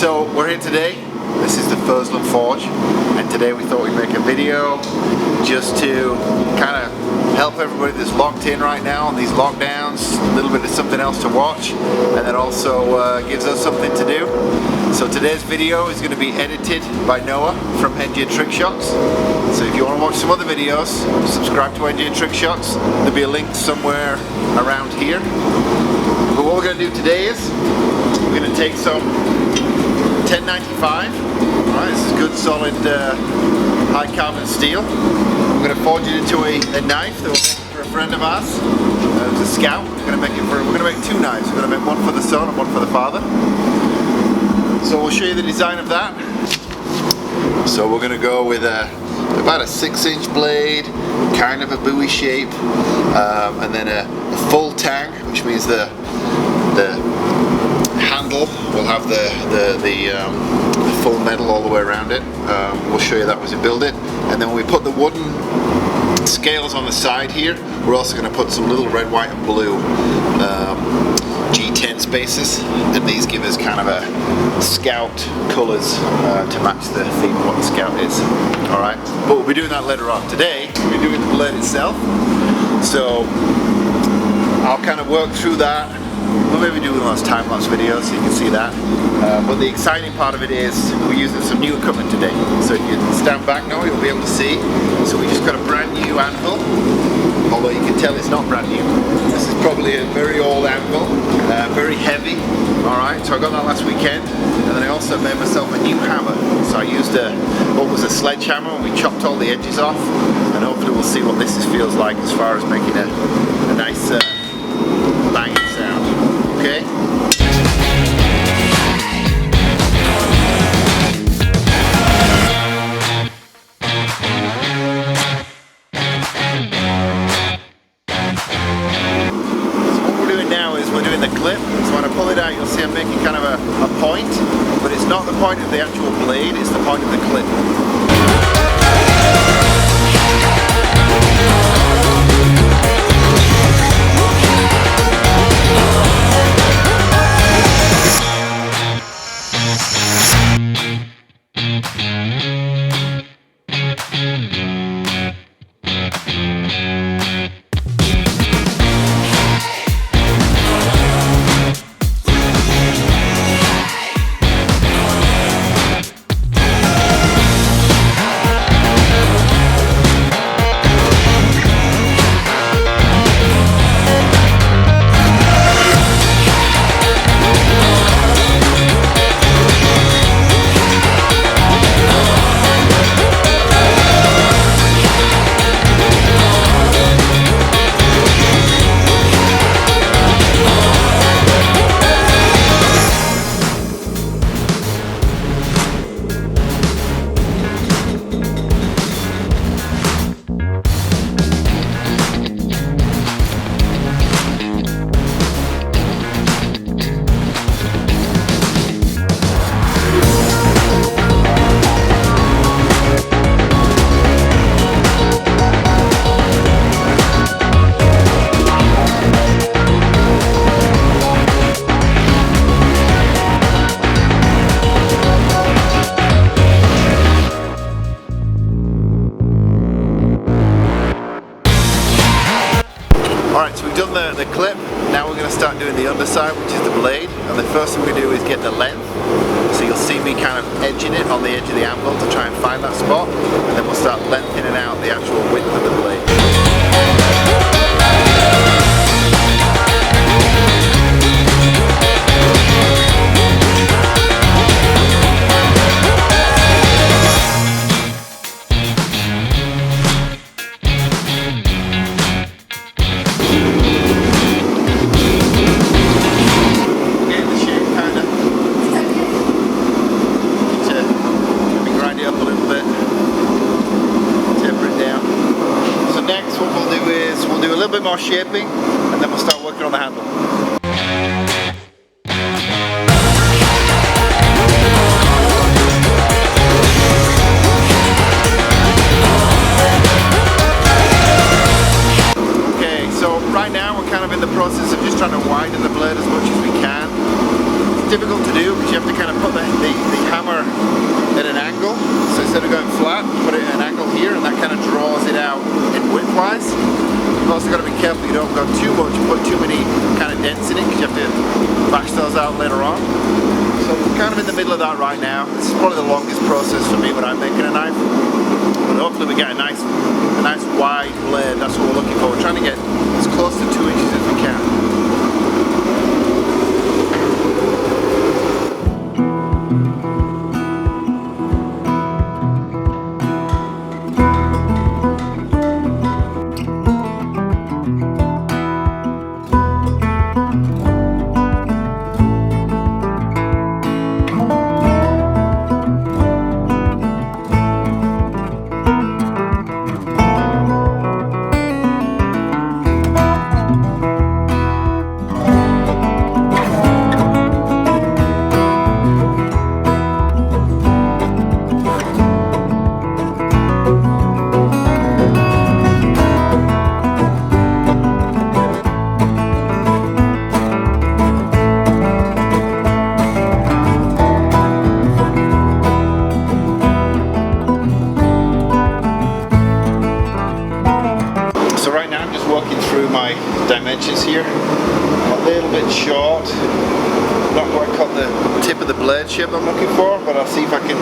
So we're here today. This is the Fursland Forge, and today we thought we'd make a video just to kind of help everybody that's locked in right now on these lockdowns, a little bit of something else to watch, and then also gives us something to do. So today's video is going to be edited by Noah from NJ Trick Shots. So if you want to watch some other videos, subscribe to NJ Trick Shots. There'll be a link somewhere around here. But what we're going to do today is we're going to take some 1095. Alright, this is good solid high carbon steel. I'm going to forge it into a knife that we'll make for a friend of ours. It's a Scout. We're going to make two knives. We're going to make one for the son and one for the father. So we'll show you the design of that. So we're going to go with about a 6-inch blade, kind of a buoy shape, and then a full tang, which means the handle will have the full metal all the way around it. We'll show you that as we build it. And then when we put the wooden scales on the side here, we're also going to put some little red, white and blue G10 spaces, and these give us kind of a Scout colours to match the theme of what the Scout is. Alright, but we'll be doing that later on. Today we'll be doing the blade itself, so I'll kind of work through that. We'll maybe do one of those time-lapse videos so you can see that. But the exciting part of it is we're using some new equipment today. So if you stand back now, you'll be able to see. So we just got a brand new anvil, although you can tell it's not brand new. This is probably a very old anvil, very heavy. Alright, so I got that last weekend, and then I also made myself a new hammer. So I used what was a sledgehammer, and we chopped all the edges off, and hopefully we'll see what this feels like as far as making a nice banging sound. Okay? Clip. So when I pull it out, you'll see I'm making kind of a point, but it's not the point of the actual blade, it's the point of the clip. Alright, so we've done the clip. Now we're going to start doing the underside, which is the blade. And the first thing we do is get the length. So you'll see me kind of edging it on the edge of the anvil to try and find that spot. And then we'll start lengthening out the actual width of the blade. More shaping, and then we'll start working on the handle. Okay, so right now we're kind of in the process of just trying to widen the blade as much as we can. It's difficult to do because you have to kind of put the hammer at an angle. So instead of going flat, put it at an angle here, and that kind of draws it out in widthwise. You've also got to be careful you don't go too much, put too many kind of dents in it because you have to bash those out later on. So we're kind of in the middle of that right now. This is probably the longest process for me when I'm making a knife. But hopefully we get a nice wide blade. That's what we're looking for. We're trying to get as close to 2 inches as we can. Dimensions here, a little bit short, not quite cut the tip of the blade shape I'm looking for, but I'll see if I can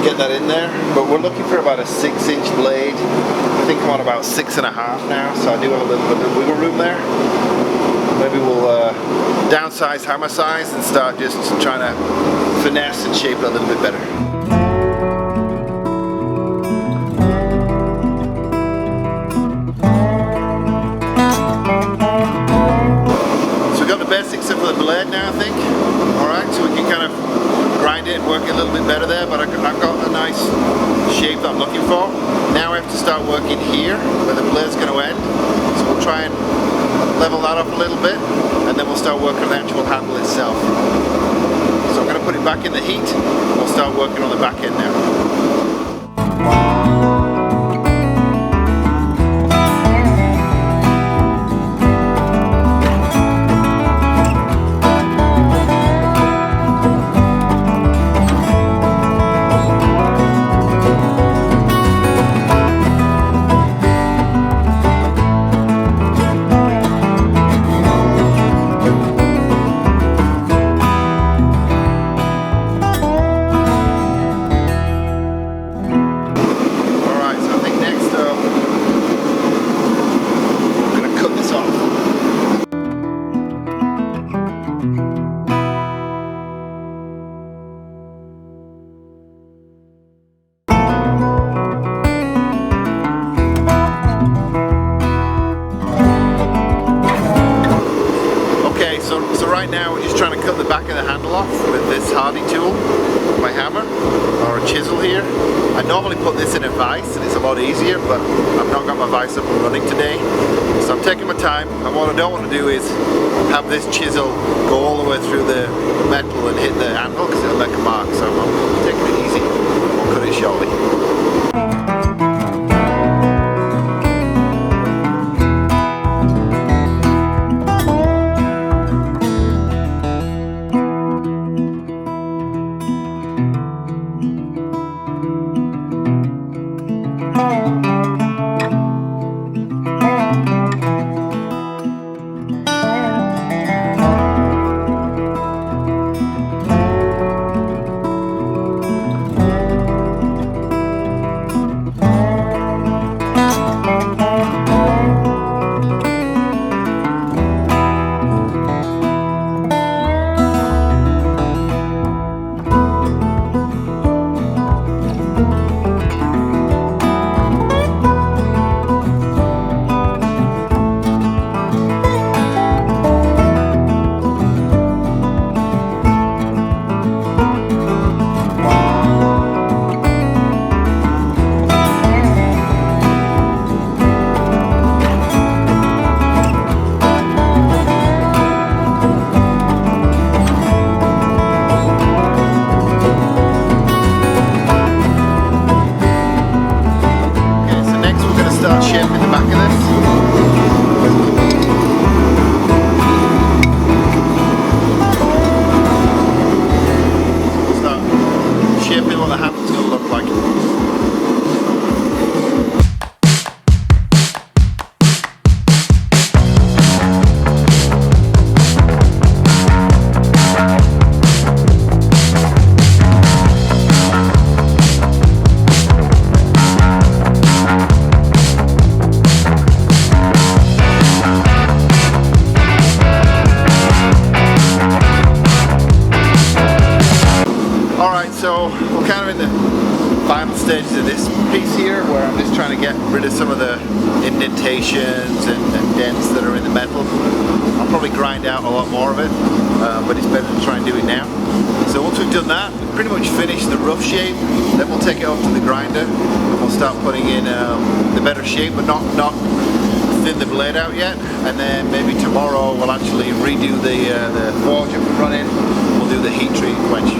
get that in there. But we're looking for about a 6-inch blade. I think I'm on about 6.5 now, so I do have a little bit of wiggle room there. Maybe we'll downsize hammer size and start just trying to finesse and shape it a little bit better. Basics of the blade now, I think. Alright, so we can kind of grind it and work it a little bit better there, but I've got a nice shape that I'm looking for. Now I have to start working here, where the blade's going to end. So we'll try and level that up a little bit, and then we'll start working on the actual handle itself. So I'm going to put it back in the heat, and we'll start working on the back end now. So right now we're just trying to cut the back of the handle off with this hardy tool, my hammer, or a chisel here. I normally put this in a vise and it's a lot easier, but I've not got my vise up and running today. So I'm taking my time, and what I don't want to do is have this chisel go all the way through the metal and hit the anvil because it'll make a mark. So I'm taking it easy, we'll cut it shortly. so we're kind of in the final stages of this piece here, where I'm just trying to get rid of some of the indentations and dents that are in the metal. I'll probably grind out a lot more of it, but it's better to try and do it now. So once we've done that, we've pretty much finished the rough shape. Then we'll take it off to the grinder and we'll start putting in the better shape, but not thin the blade out yet. And then maybe tomorrow we'll actually redo the forge up and running. We'll do the heat treat and quench.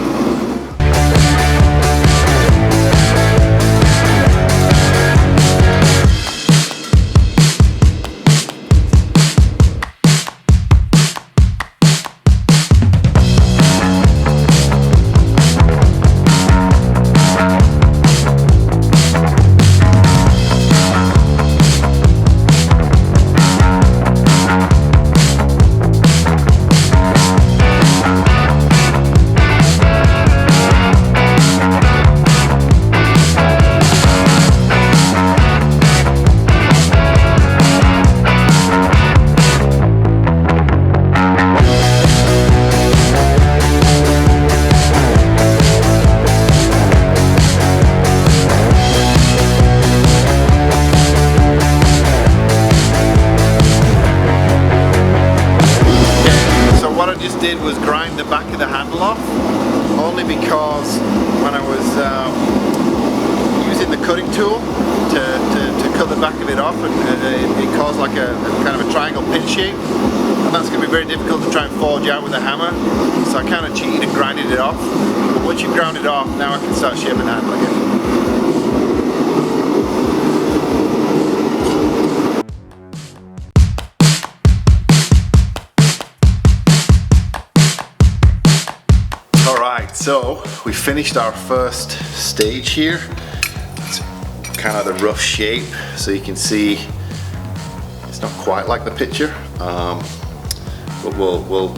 Did was grind the back of the handle off, only because when I was using the cutting tool to cut the back of it off, and it caused like a kind of a triangle pin shape, and that's going to be very difficult to try and forge out with a hammer, so I kind of cheated and grinded it off. But once you ground it off, now I can start shaping the handle again. So we finished our first stage here. It's kind of the rough shape, so you can see it's not quite like the picture, but we'll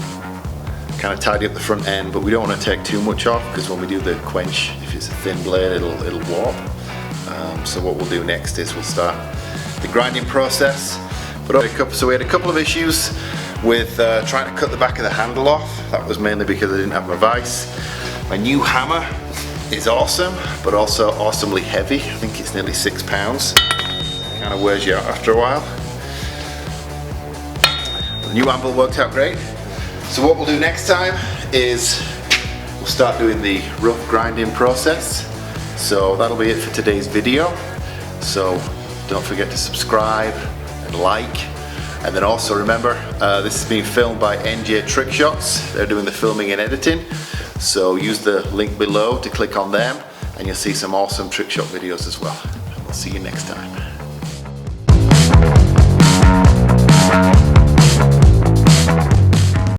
kind of tidy up the front end, but we don't want to take too much off, because when we do the quench, if it's a thin blade, it'll warp. So what we'll do next is we'll start the grinding process. So we had a couple of issues with trying to cut the back of the handle off. That was mainly because I didn't have my vise. My new hammer is awesome, but also awesomely heavy. I think it's nearly 6 pounds. Kind of wears you out after a while. The new anvil worked out great. So what we'll do next time is we'll start doing the rough grinding process. So that'll be it for today's video. So don't forget to subscribe and like. And then also remember, this is being filmed by NJ Trick Shots. They're doing the filming and editing. So use the link below to click on them, and you'll see some awesome trick shot videos as well. We'll see you next time.